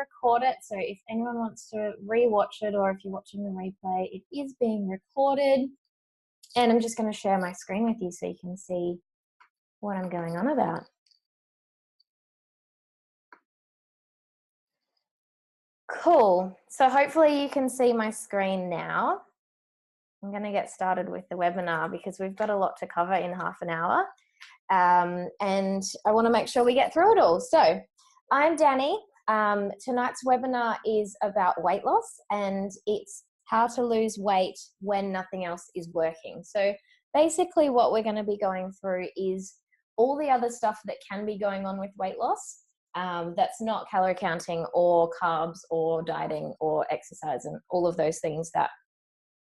record it. So if anyone wants to re-watch it, or if you're watching the replay, it is being recorded. And I'm just going to share my screen with you so you can see what I'm going on about. Cool. So hopefully you can see my screen now. I'm going to get started with the webinar because we've got a lot to cover in half an hour. And I want to make sure we get through it all. So I'm Danny. Tonight's webinar is about weight loss, and it's how to lose weight when nothing else is working. So basically what we're going to be going through is all the other stuff that can be going on with weight loss. That's not calorie counting or carbs or dieting or exercise and all of those things that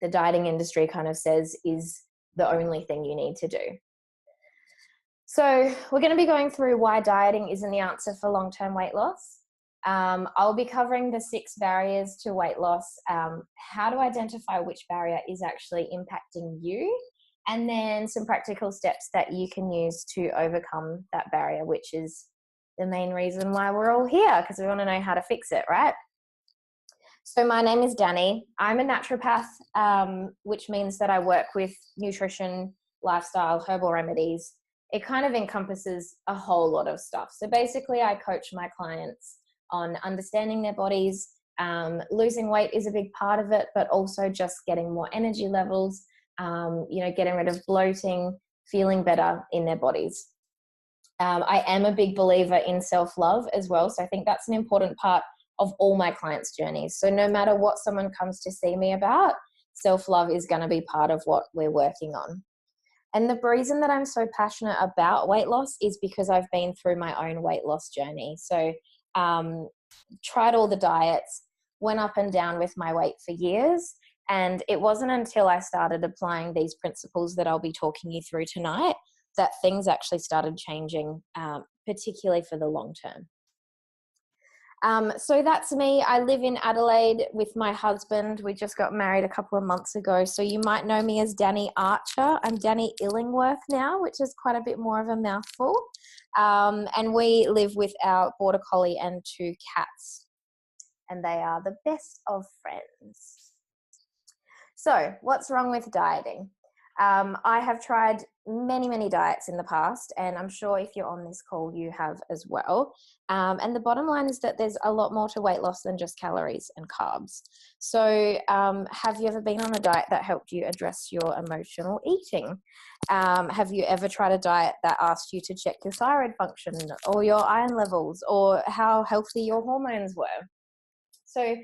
the dieting industry kind of says is the only thing you need to do. So we're going to be going through why dieting isn't the answer for long-term weight loss. I'll be covering the 6 barriers to weight loss, how to identify which barrier is actually impacting you, and then some practical steps that you can use to overcome that barrier, which is the main reason why we're all here, because we want to know how to fix it, right? So my name is Danny. I'm a naturopath, which means that I work with nutrition, lifestyle, herbal remedies. It kind of encompasses a whole lot of stuff. So basically I coach my clients on understanding their bodies. Losing weight is a big part of it, but also just getting more energy levels, getting rid of bloating, feeling better in their bodies. I am a big believer in self-love as well. So I think that's an important part of all my clients' journeys. So no matter what someone comes to see me about, self-love is going to be part of what we're working on. And the reason that I'm so passionate about weight loss is because I've been through my own weight loss journey. So tried all the diets, went up and down with my weight for years. And it wasn't until I started applying these principles that I'll be talking you through tonight that things actually started changing, particularly for the long term. So that's me. I live in Adelaide with my husband. We just got married a couple of months ago. So you might know me as Danny Archer. I'm Danny Illingworth now, which is quite a bit more of a mouthful. And we live with our border collie and 2 cats. And they are the best of friends. So what's wrong with dieting? I have tried many diets in the past, and I'm sure if you're on this call, you have as well. And the bottom line is that there's a lot more to weight loss than just calories and carbs. So have you ever been on a diet that helped you address your emotional eating? Have you ever tried a diet that asked you to check your thyroid function or your iron levels or how healthy your hormones were? So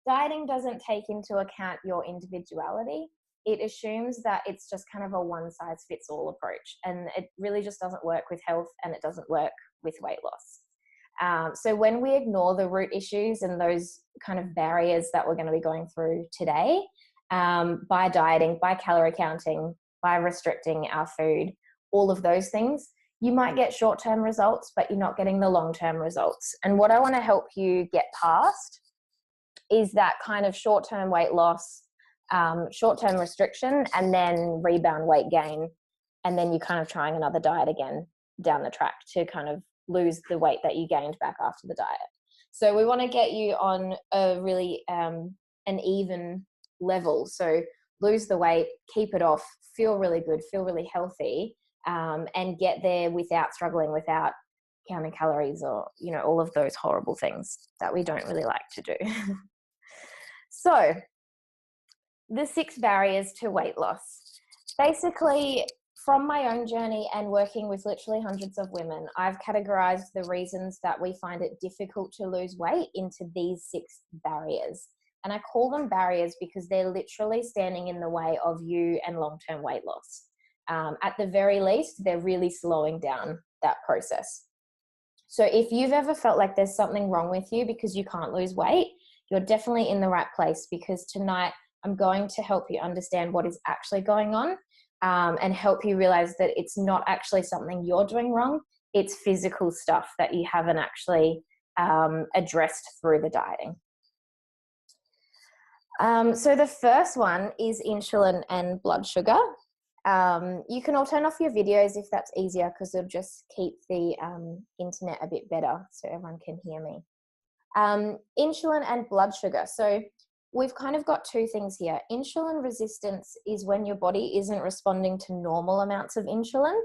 dieting doesn't take into account your individuality. It assumes that it's just kind of a one-size-fits-all approach, and it really just doesn't work with health, and it doesn't work with weight loss. So when we ignore the root issues and those kind of barriers that we're going to be going through today, by dieting, by calorie counting, by restricting our food, all of those things, you might get short-term results, but you're not getting the long-term results. And what I want to help you get past is that kind of short-term weight loss, short-term restriction, and then rebound weight gain, and then you're kind of trying another diet again down the track to kind of lose the weight that you gained back after the diet. So we want to get you on a really an even level. So lose the weight, keep it off, feel really good, feel really healthy, and get there without struggling, without counting calories or, all of those horrible things that we don't really like to do. So the 6 barriers to weight loss. Basically, from my own journey and working with literally hundreds of women, I've categorized the reasons that we find it difficult to lose weight into these 6 barriers. And I call them barriers because they're literally standing in the way of you and long-term weight loss. At the very least, they're really slowing down that process. So if you've ever felt like there's something wrong with you because you can't lose weight, you're definitely in the right place, because tonight I'm going to help you understand what is actually going on, and help you realize that it's not actually something you're doing wrong. It's physical stuff that you haven't actually addressed through the dieting. So the first one is insulin and blood sugar. You can all turn off your videos if that's easier, because it'll just keep the internet a bit better so everyone can hear me. Insulin and blood sugar. So we've kind of got two things here. Insulin resistance is when your body isn't responding to normal amounts of insulin,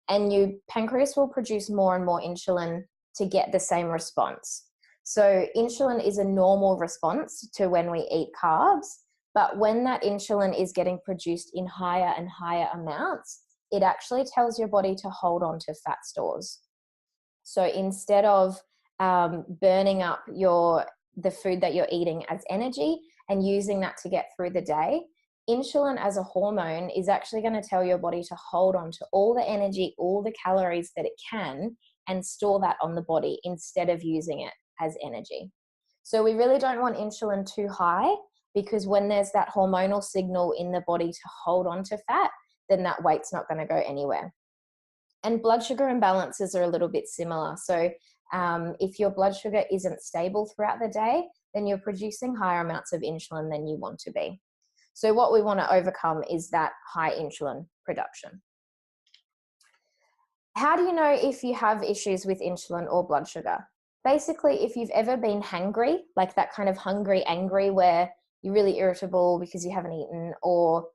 and your pancreas will produce more and more insulin to get the same response. So insulin is a normal response to when we eat carbs, but when that insulin is getting produced in higher and higher amounts, it actually tells your body to hold on to fat stores. So instead of burning up the food that you're eating as energy and using that to get through the day, insulin as a hormone is actually going to tell your body to hold on to all the energy, all the calories that it can, and store that on the body instead of using it as energy. So we really don't want insulin too high, because when there's that hormonal signal in the body to hold on to fat, then that weight's not going to go anywhere. And blood sugar imbalances are a little bit similar. So if your blood sugar isn't stable throughout the day, then you're producing higher amounts of insulin than you want to be. So what we want to overcome is that high insulin production. How do you know if you have issues with insulin or blood sugar? Basically, if you've ever been hangry, like that kind of hungry, angry, where you're really irritable because you haven't eaten, or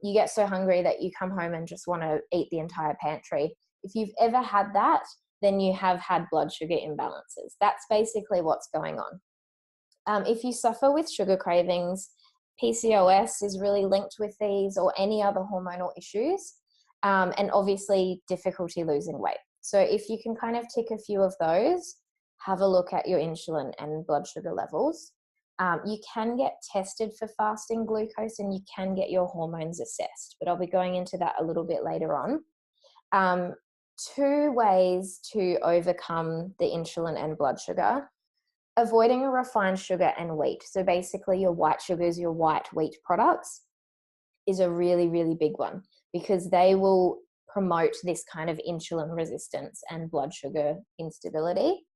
you get so hungry that you come home and just want to eat the entire pantry. If you've ever had that, then you have had blood sugar imbalances. That's basically what's going on. If you suffer with sugar cravings, PCOS is really linked with these, or any other hormonal issues, and obviously difficulty losing weight. So if you can kind of tick a few of those, have a look at your insulin and blood sugar levels. You can get tested for fasting glucose, and you can get your hormones assessed, but I'll be going into that a little bit later on. Two ways to overcome the insulin and blood sugar: avoiding a refined sugar and wheat. So basically your white sugars, your white wheat products, is a really, really big one, because they will promote this kind of insulin resistance and blood sugar instability.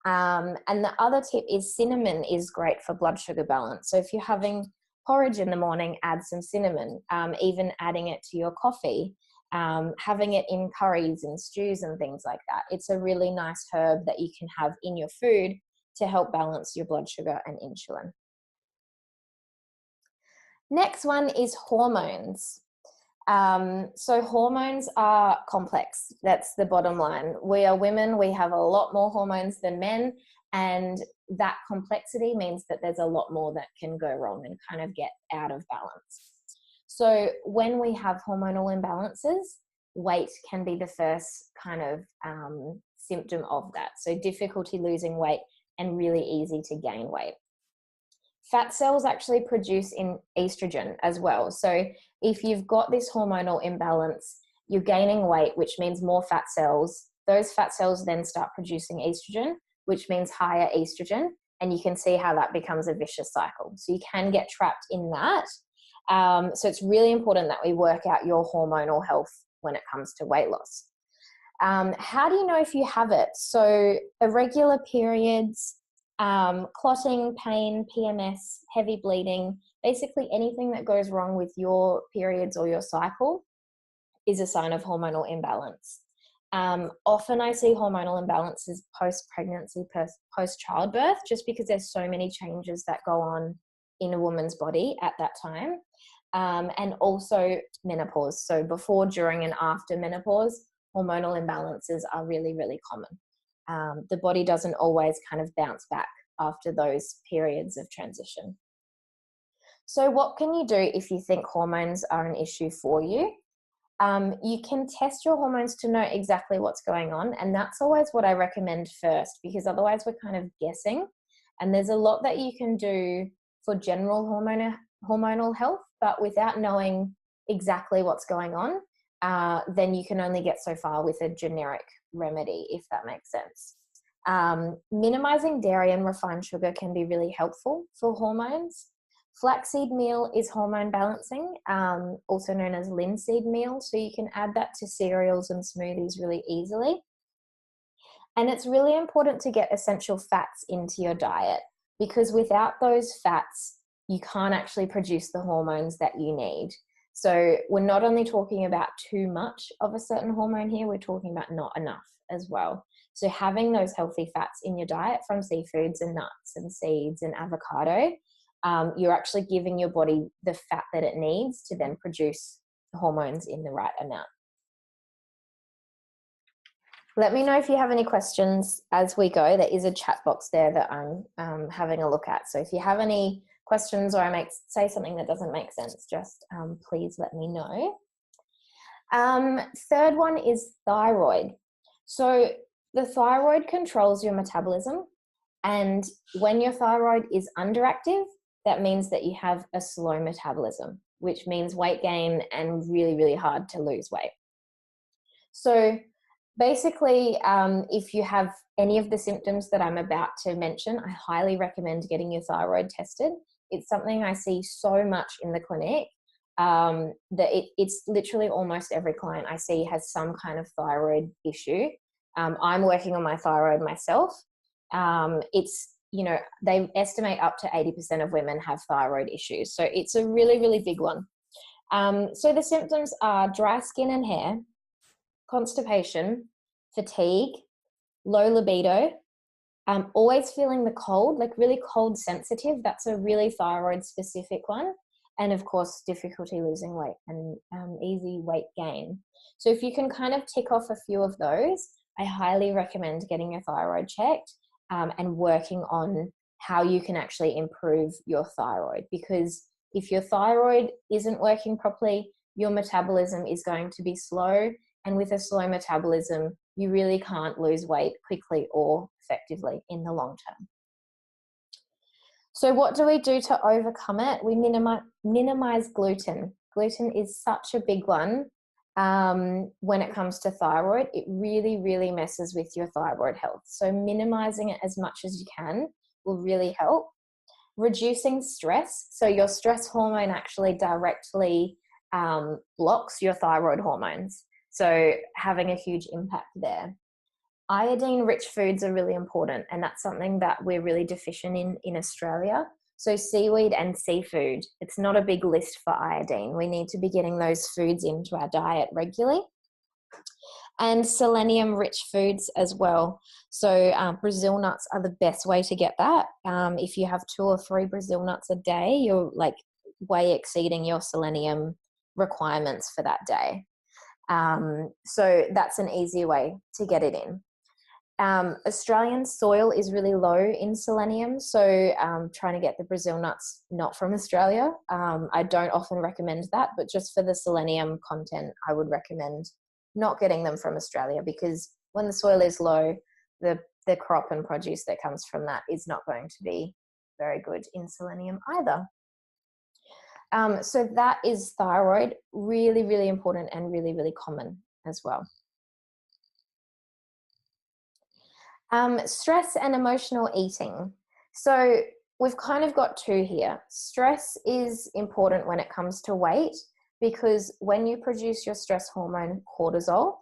And the other tip is cinnamon is great for blood sugar balance. So if you're having porridge in the morning, add some cinnamon, even adding it to your coffee, having it in curries and stews and things like that. It's a really nice herb that you can have in your food to help balance your blood sugar and insulin. Next one is hormones. So hormones are complex. That's the bottom line. We are women. We have a lot more hormones than men. And that complexity means that there's a lot more that can go wrong and kind of get out of balance. So when we have hormonal imbalances, weight can be the first kind of symptom of that. So difficulty losing weight and really easy to gain weight. Fat cells actually produce in estrogen as well. So if you've got this hormonal imbalance, you're gaining weight, which means more fat cells. Those fat cells then start producing estrogen, which means higher estrogen. And you can see how that becomes a vicious cycle. So you can get trapped in that. So it's really important that we work out your hormonal health when it comes to weight loss. How do you know if you have it? So irregular periods, clotting, pain, PMS, heavy bleeding, basically anything that goes wrong with your periods or your cycle is a sign of hormonal imbalance. Often I see hormonal imbalances post-pregnancy, post-childbirth, just because there's so many changes that go on in a woman's body at that time. And also menopause. So before, during, and after menopause, hormonal imbalances are really, really common. The body doesn't always kind of bounce back after those periods of transition. So what can you do if you think hormones are an issue for you? You can test your hormones to know exactly what's going on. And that's always what I recommend first, because otherwise we're kind of guessing. And there's a lot that you can do for general hormonal health, but without knowing exactly what's going on, then you can only get so far with a generic remedy, if that makes sense. Minimizing dairy and refined sugar can be really helpful for hormones. Flaxseed meal is hormone balancing, also known as linseed meal. So you can add that to cereals and smoothies really easily. And it's really important to get essential fats into your diet, because without those fats, you can't actually produce the hormones that you need. So we're not only talking about too much of a certain hormone here, we're talking about not enough as well. So having those healthy fats in your diet from seafoods and nuts and seeds and avocado, you're actually giving your body the fat that it needs to then produce hormones in the right amount. Let me know if you have any questions as we go. There is a chat box there that I'm having a look at. So if you have any questions or I say something that doesn't make sense, just please let me know. Third one is thyroid. So the thyroid controls your metabolism, and when your thyroid is underactive, that means that you have a slow metabolism, which means weight gain and really, really hard to lose weight. So basically, if you have any of the symptoms that I'm about to mention, I highly recommend getting your thyroid tested. It's something I see so much in the clinic that it's literally almost every client I see has some kind of thyroid issue. I'm working on my thyroid myself. It's, they estimate up to 80% of women have thyroid issues. So it's a really, really big one. So the symptoms are dry skin and hair, constipation, fatigue, low libido, always feeling the cold, like really cold sensitive. That's a really thyroid specific one. And of course, difficulty losing weight and easy weight gain. So if you can kind of tick off a few of those, I highly recommend getting your thyroid checked and working on how you can actually improve your thyroid. Because if your thyroid isn't working properly, your metabolism is going to be slow. And with a slow metabolism, you really can't lose weight quickly or effectively in the long term. So what do we do to overcome it? We minimize gluten. Gluten is such a big one when it comes to thyroid. It really, really messes with your thyroid health. So minimizing it as much as you can will really help. Reducing stress. So your stress hormone actually directly blocks your thyroid hormones. So having a huge impact there. Iodine-rich foods are really important, and that's something that we're really deficient in Australia. So seaweed and seafood, it's not a big list for iodine. We need to be getting those foods into our diet regularly. And selenium-rich foods as well. So Brazil nuts are the best way to get that. If you have 2 or 3 Brazil nuts a day, you're like way exceeding your selenium requirements for that day. So that's an easy way to get it in. Australian soil is really low in selenium, so trying to get the Brazil nuts not from Australia. I don't often recommend that, but just for the selenium content, I would recommend not getting them from Australia, because when the soil is low, the crop and produce that comes from that is not going to be very good in selenium either. So that is thyroid, really, really important and really, really common as well. Stress and emotional eating. So we've kind of got 2 here. Stress is important when it comes to weight, because when you produce your stress hormone cortisol,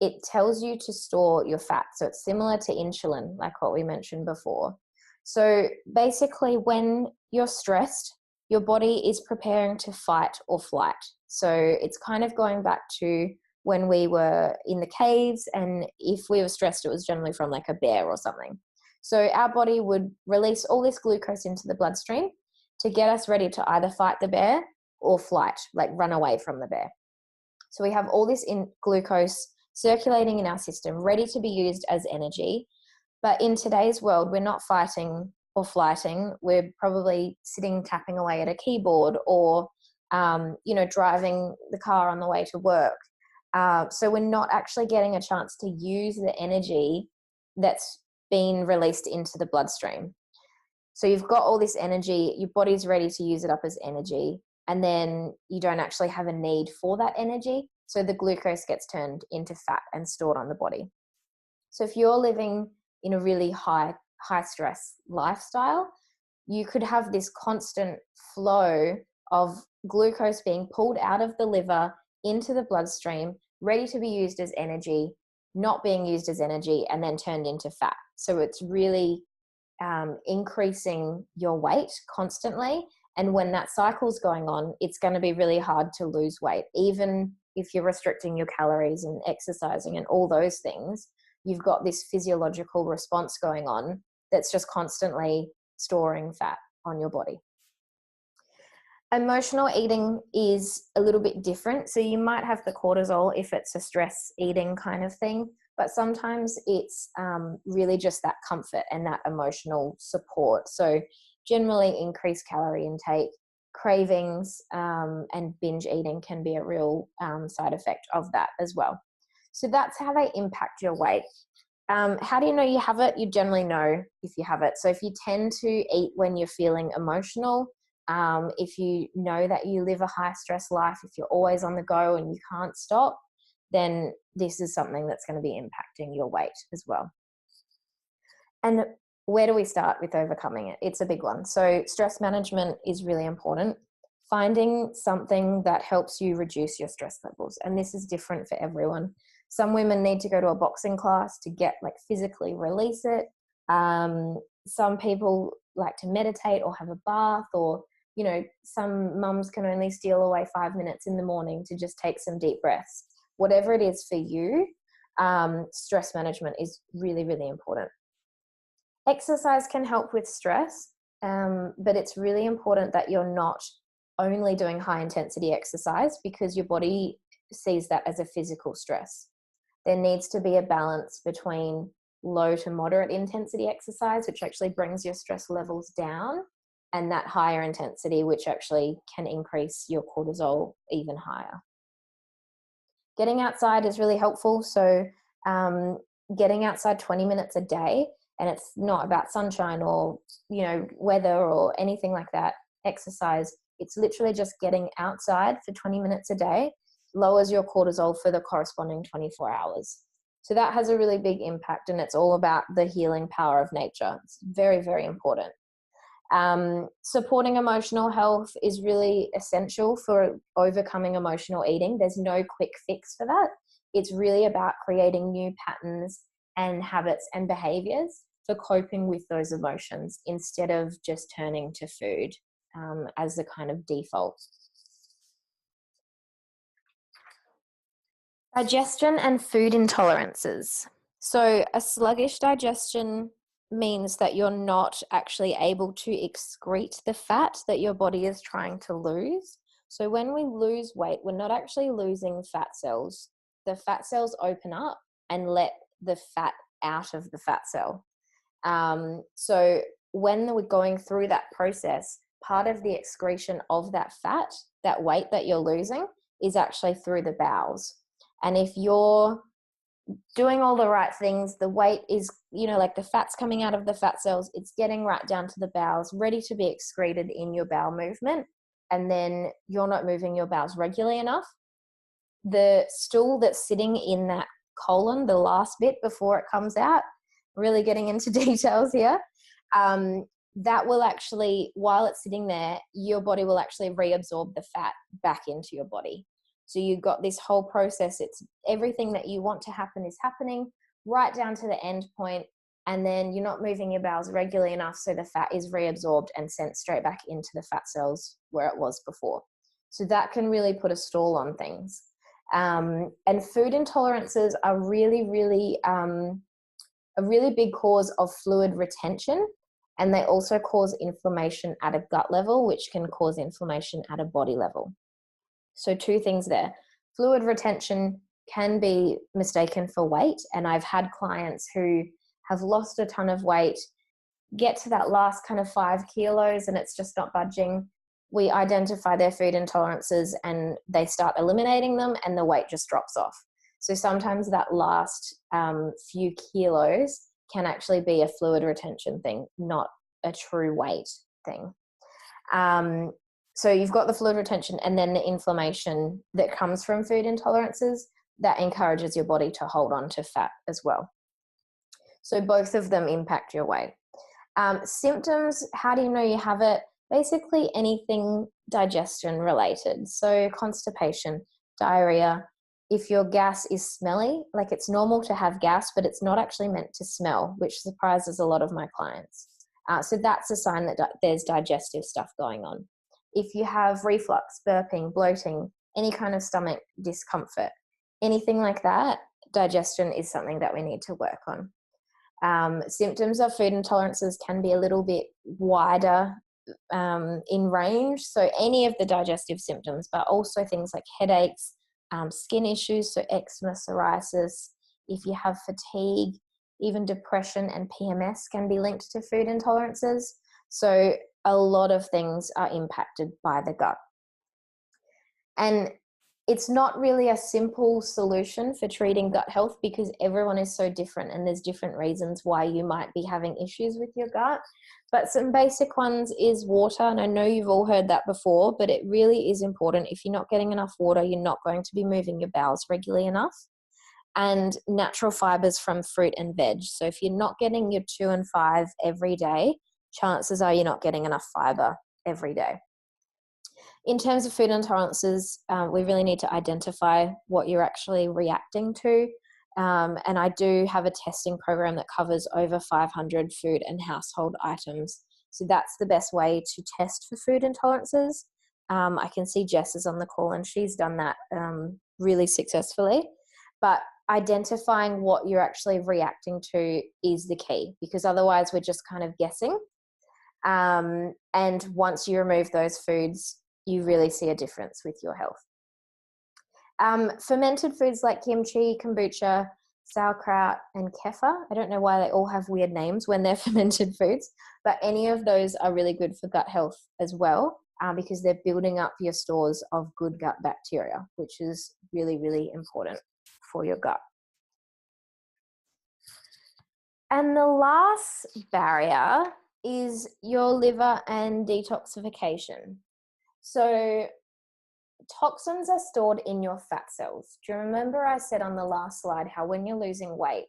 it tells you to store your fat. So it's similar to insulin, like what we mentioned before. So basically, when you're stressed, your body is preparing to fight or flight. So it's kind of going back to when we were in the caves, and if we were stressed, it was generally from like a bear or something. So our body would release all this glucose into the bloodstream to get us ready to either fight the bear or flight, like run away from the bear. So we have all this glucose circulating in our system, ready to be used as energy. But in today's world, we're not fighting or flighting. We're probably sitting, tapping away at a keyboard, or, driving the car on the way to work. So we're not actually getting a chance to use the energy that's been released into the bloodstream. So you've got all this energy, your body's ready to use it up as energy, and then you don't actually have a need for that energy. So the glucose gets turned into fat and stored on the body. So if you're living in a really high stress lifestyle, you could have this constant flow of glucose being pulled out of the liver into the bloodstream, ready to be used as energy, not being used as energy, and then turned into fat. So it's really increasing your weight constantly, And when that cycle's going on, it's going to be really hard to lose weight. Even if you're restricting your calories and exercising and all those things, you've got this physiological response going on that's just constantly storing fat on your body. Emotional eating is a little bit different. So you might have the cortisol if it's a stress eating kind of thing, but sometimes it's really just that comfort and that emotional support. So generally increased calorie intake, cravings, and binge eating can be a real side effect of that as well. So that's how they impact your weight. How do you know you have it? You generally know if you have it. So if you tend to eat when you're feeling emotional, if you know that you live a high stress life, if you're always on the go and you can't stop, then this is something that's going to be impacting your weight as well. And where do we start with overcoming it? It's a big one. So stress management is really important. Finding something that helps you reduce your stress levels. And this is different for everyone. Some women need to go to a boxing class to get physically release it. Some people like to meditate or have a bath, or some mums can only steal away 5 minutes in the morning to just take some deep breaths. Whatever it is for you, stress management is really, really important. Exercise can help with stress, but it's really important that you're not only doing high intensity exercise, because your body sees that as a physical stress. There needs to be a balance between low to moderate intensity exercise, which actually brings your stress levels down, and that higher intensity, which actually can increase your cortisol even higher. Getting outside is really helpful. So getting outside 20 minutes a day, and it's not about sunshine or weather or anything like that, exercise. It's literally just getting outside for 20 minutes a day lowers your cortisol for the corresponding 24 hours. So that has a really big impact, and it's all about the healing power of nature. It's very, very important. Supporting emotional health is really essential for overcoming emotional eating. There's no quick fix for that. It's really about creating new patterns and habits and behaviors for coping with those emotions, instead of just turning to food as the kind of default. Digestion and food intolerances. So a sluggish digestion means that you're not actually able to excrete the fat that your body is trying to lose. So when we lose weight, we're not actually losing fat cells. The fat cells open up and let the fat out of the fat cell. So when we're going through that process, part of the excretion of that fat, that weight that you're losing, is actually through the bowels. And if you're doing all the right things, the weight is, the fat's coming out of the fat cells, it's getting right down to the bowels, ready to be excreted in your bowel movement, and then you're not moving your bowels regularly enough. The stool that's sitting in that colon, the last bit before it comes out, really getting into details here, that will actually, while it's sitting there, your body will actually reabsorb the fat back into your body. So you've got this whole process. It's everything that you want to happen is happening right down to the end point. And then you're not moving your bowels regularly enough, so the fat is reabsorbed and sent straight back into the fat cells where it was before. So that can really put a stall on things. And food intolerances are really, really a really big cause of fluid retention. And they also cause inflammation at a gut level, which can cause inflammation at a body level. So two things there. Fluid retention can be mistaken for weight. And I've had clients who have lost a ton of weight, get to that last kind of 5 kilos, and it's just not budging. We identify their food intolerances and they start eliminating them, and the weight just drops off. So sometimes that last few kilos can actually be a fluid retention thing, not a true weight thing. So you've got the fluid retention and then the inflammation that comes from food intolerances that encourages your body to hold on to fat as well. So both of them impact your weight. Symptoms, how do you know you have it? Basically anything digestion related. So constipation, diarrhea. If your gas is smelly, it's normal to have gas, but it's not actually meant to smell, which surprises a lot of my clients. So that's a sign that there's digestive stuff going on. if you have reflux, burping, bloating, any kind of stomach discomfort, anything like that, digestion is something that we need to work on. Symptoms of food intolerances can be a little bit wider in range. So any of the digestive symptoms, but also things like headaches, skin issues, so eczema, psoriasis. If you have fatigue, even depression and PMS can be linked to food intolerances. So a lot of things are impacted by the gut. And it's not really a simple solution for treating gut health because everyone is so different and there's different reasons why you might be having issues with your gut. But some basic ones is water. And I know you've all heard that before, but it really is important. If you're not getting enough water, you're not going to be moving your bowels regularly enough. And natural fibers from fruit and veg. So if you're not getting your 2 and 5 every day, chances are you're not getting enough fiber every day. In terms of food intolerances, we really need to identify what you're actually reacting to. And I do have a testing program that covers over 500 food and household items. So that's the best way to test for food intolerances. I can see Jess is on the call and she's done that really successfully. But identifying what you're actually reacting to is the key, because otherwise we're just kind of guessing. And once you remove those foods, you really see a difference with your health. Fermented foods like kimchi, kombucha, sauerkraut, and kefir. I don't know why they all have weird names when they're fermented foods, but any of those are really good for gut health as well, because they're building up your stores of good gut bacteria, which is really, really important for your gut. And the last barrier is your liver and detoxification. So toxins are stored in your fat cells. Do you remember I said on the last slide how when you're losing weight,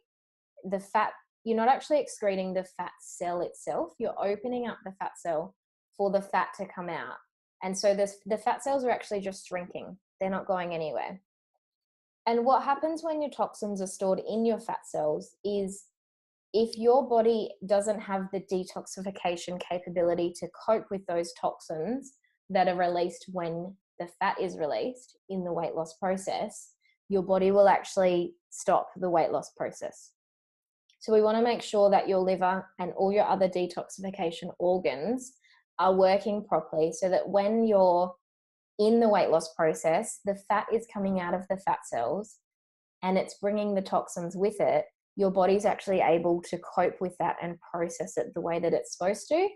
the fat, you're not actually excreting the fat cell itself, you're opening up the fat cell for the fat to come out. And so the fat cells are actually just shrinking. They're not going anywhere. And what happens when your toxins are stored in your fat cells is if your body doesn't have the detoxification capability to cope with those toxins that are released when the fat is released in the weight loss process, your body will actually stop the weight loss process. So we want to make sure that your liver and all your other detoxification organs are working properly so that when you're in the weight loss process, the fat is coming out of the fat cells and it's bringing the toxins with it. Your body's actually able to cope with that and process it the way that it's supposed to.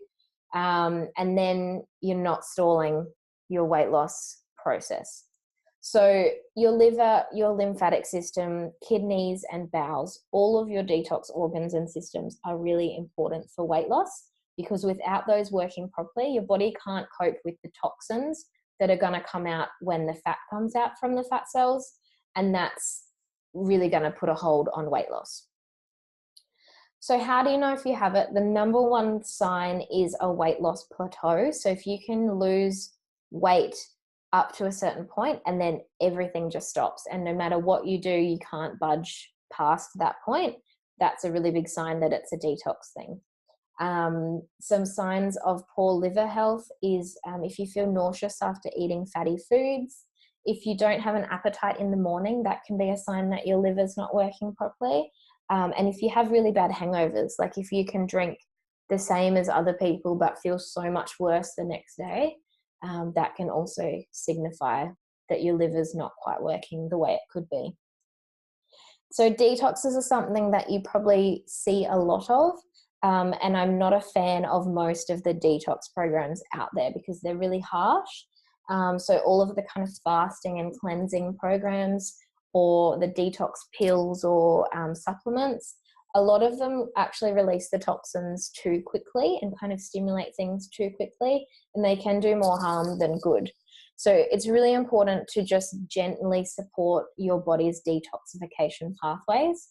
And then you're not stalling your weight loss process. So your liver, your lymphatic system, kidneys and bowels, all of your detox organs and systems are really important for weight loss, because without those working properly, your body can't cope with the toxins that are going to come out when the fat comes out from the fat cells. And that's really going to put a hold on weight loss. So how do you know if you have it? The number one sign is a weight loss plateau. So if you can lose weight up to a certain point and then everything just stops, and no matter what you do, you can't budge past that point, that's a really big sign that it's a detox thing. Some signs of poor liver health is if you feel nauseous after eating fatty foods, if you don't have an appetite in the morning, that can be a sign that your liver's not working properly. And if you have really bad hangovers, like if you can drink the same as other people but feel so much worse the next day, that can also signify that your liver's not quite working the way it could be. So detoxes are something that you probably see a lot of, and I'm not a fan of most of the detox programs out there because they're really harsh. So all of the kind of fasting and cleansing programs, or the detox pills or supplements, a lot of them actually release the toxins too quickly and kind of stimulate things too quickly, and they can do more harm than good. So it's really important to just gently support your body's detoxification pathways.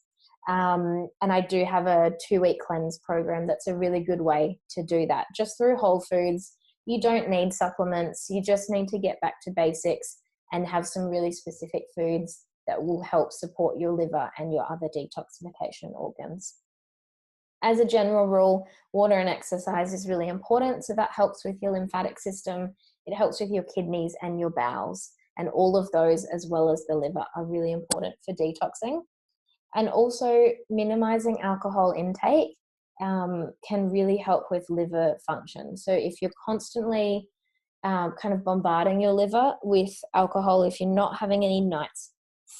And I do have a 2-week cleanse program that's a really good way to do that, just through whole foods. You don't need supplements. You just need to get back to basics and have some really specific foods that will help support your liver and your other detoxification organs. As a general rule, water and exercise is really important. So that helps with your lymphatic system. It helps with your kidneys and your bowels, and all of those, as well as the liver, are really important for detoxing. And also minimizing alcohol intake can really help with liver function. So if you're constantly kind of bombarding your liver with alcohol, if you're not having any nights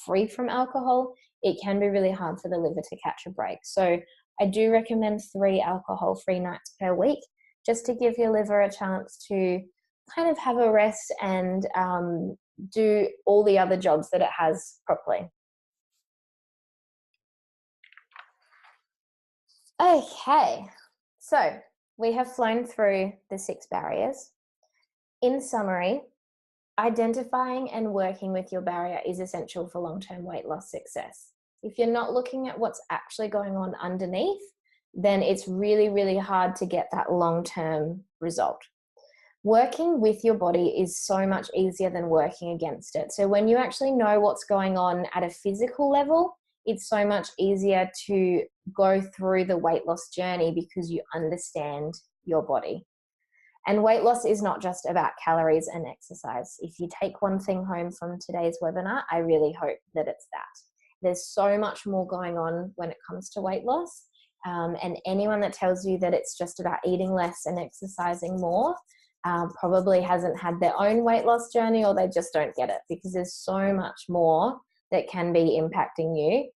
free from alcohol, it can be really hard for the liver to catch a break. So I do recommend 3 alcohol-free nights per week, just to give your liver a chance to kind of have a rest and do all the other jobs that it has properly. Okay, so we have flown through the 6 barriers. In summary, identifying and working with your barrier is essential for long-term weight loss success. If you're not looking at what's actually going on underneath, then it's really, really hard to get that long-term result. Working with your body is so much easier than working against it. So when you actually know what's going on at a physical level, it's so much easier to go through the weight loss journey because you understand your body. And weight loss is not just about calories and exercise. If you take one thing home from today's webinar, I really hope that it's that. There's so much more going on when it comes to weight loss. And anyone that tells you that it's just about eating less and exercising more probably hasn't had their own weight loss journey, or they just don't get it, because there's so much more that can be impacting you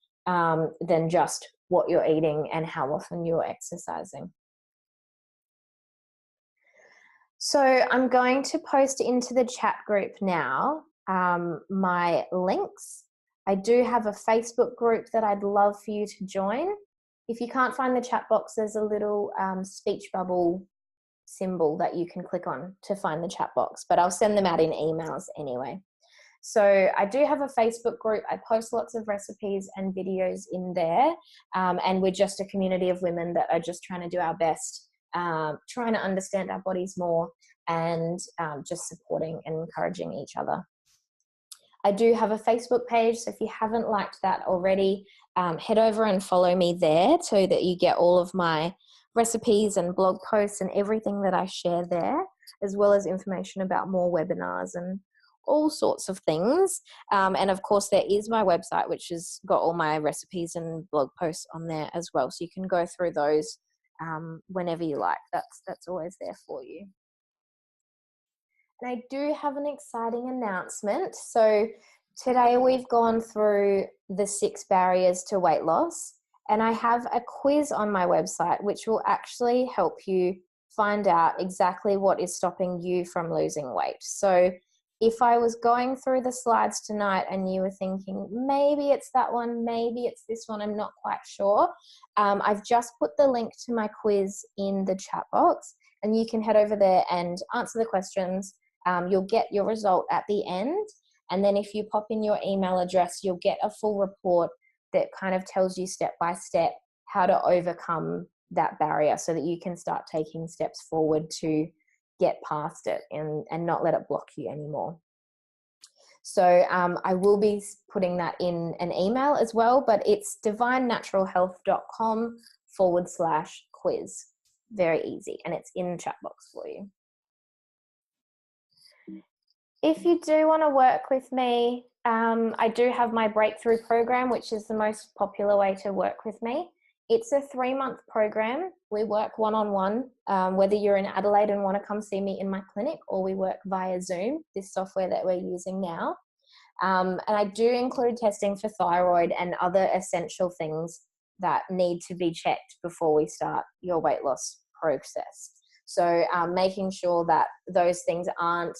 than just what you're eating and how often you're exercising. So I'm going to post into the chat group now my links. I do have a Facebook group that I'd love for you to join. If you can't find the chat box, there's a little speech bubble symbol that you can click on to find the chat box, but I'll send them out in emails anyway. So I do have a Facebook group. I post lots of recipes and videos in there, and we're just a community of women that are just trying to do our best, trying to understand our bodies more, and just supporting and encouraging each other. I do have a Facebook page, so if you haven't liked that already, head over and follow me there so that you get all of my recipes and blog posts and everything that I share there, as well as information about more webinars and all sorts of things. And of course, there is my website, which has got all my recipes and blog posts on there as well. So you can go through those whenever you like. That's always there for you. And I do have an exciting announcement. So today we've gone through the 6 barriers to weight loss, and I have a quiz on my website which will actually help you find out exactly what is stopping you from losing weight. So if I was going through the slides tonight and you were thinking, maybe it's that one, maybe it's this one, I'm not quite sure, I've just put the link to my quiz in the chat box, and you can head over there and answer the questions. You'll get your result at the end, and then if you pop in your email address, you'll get a full report that kind of tells you step by step how to overcome that barrier so that you can start taking steps forward to get past it and not let it block you anymore. So I will be putting that in an email as well, but it's divinenaturalhealth.com/quiz. Very easy, and it's in the chat box for you. If you do want to work with me, I do have my breakthrough program, which is the most popular way to work with me. It's a 3-month program. We work one-on-one, whether you're in Adelaide and want to come see me in my clinic, or we work via Zoom, this software that we're using now. And I do include testing for thyroid and other essential things that need to be checked before we start your weight loss process. So making sure that those things aren't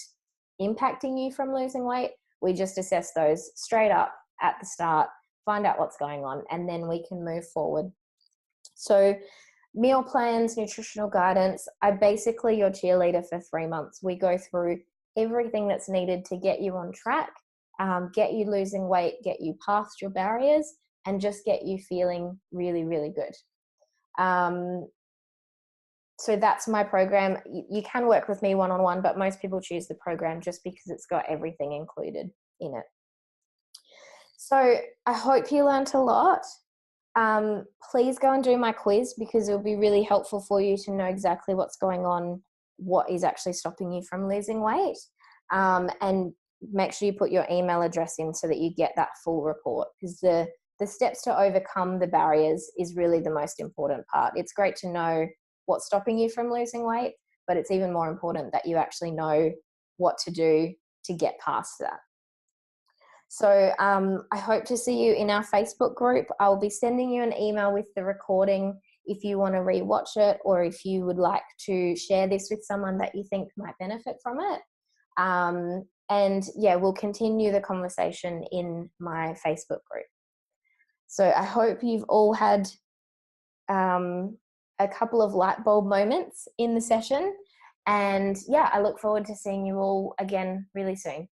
impacting you from losing weight, we just assess those straight up at the start, find out what's going on, and then we can move forward. So meal plans, nutritional guidance, I'm basically your cheerleader for 3 months. We go through everything that's needed to get you on track, get you losing weight, get you past your barriers, and just get you feeling really, really good. So that's my program. You can work with me one-on-one, but most people choose the program just because it's got everything included in it. So I hope you learned a lot. Please go and do my quiz, because it'll be really helpful for you to know exactly what's going on what is actually stopping you from losing weight. And make sure you put your email address in so that you get that full report, because the steps to overcome the barriers is really the most important part. It's great to know what's stopping you from losing weight, but it's even more important that you actually know what to do to get past that. So I hope to see you in our Facebook group. I'll be sending you an email with the recording if you want to rewatch it, or if you would like to share this with someone that you think might benefit from it. And yeah, we'll continue the conversation in my Facebook group. So I hope you've all had a couple of light bulb moments in the session. And yeah, I look forward to seeing you all again really soon.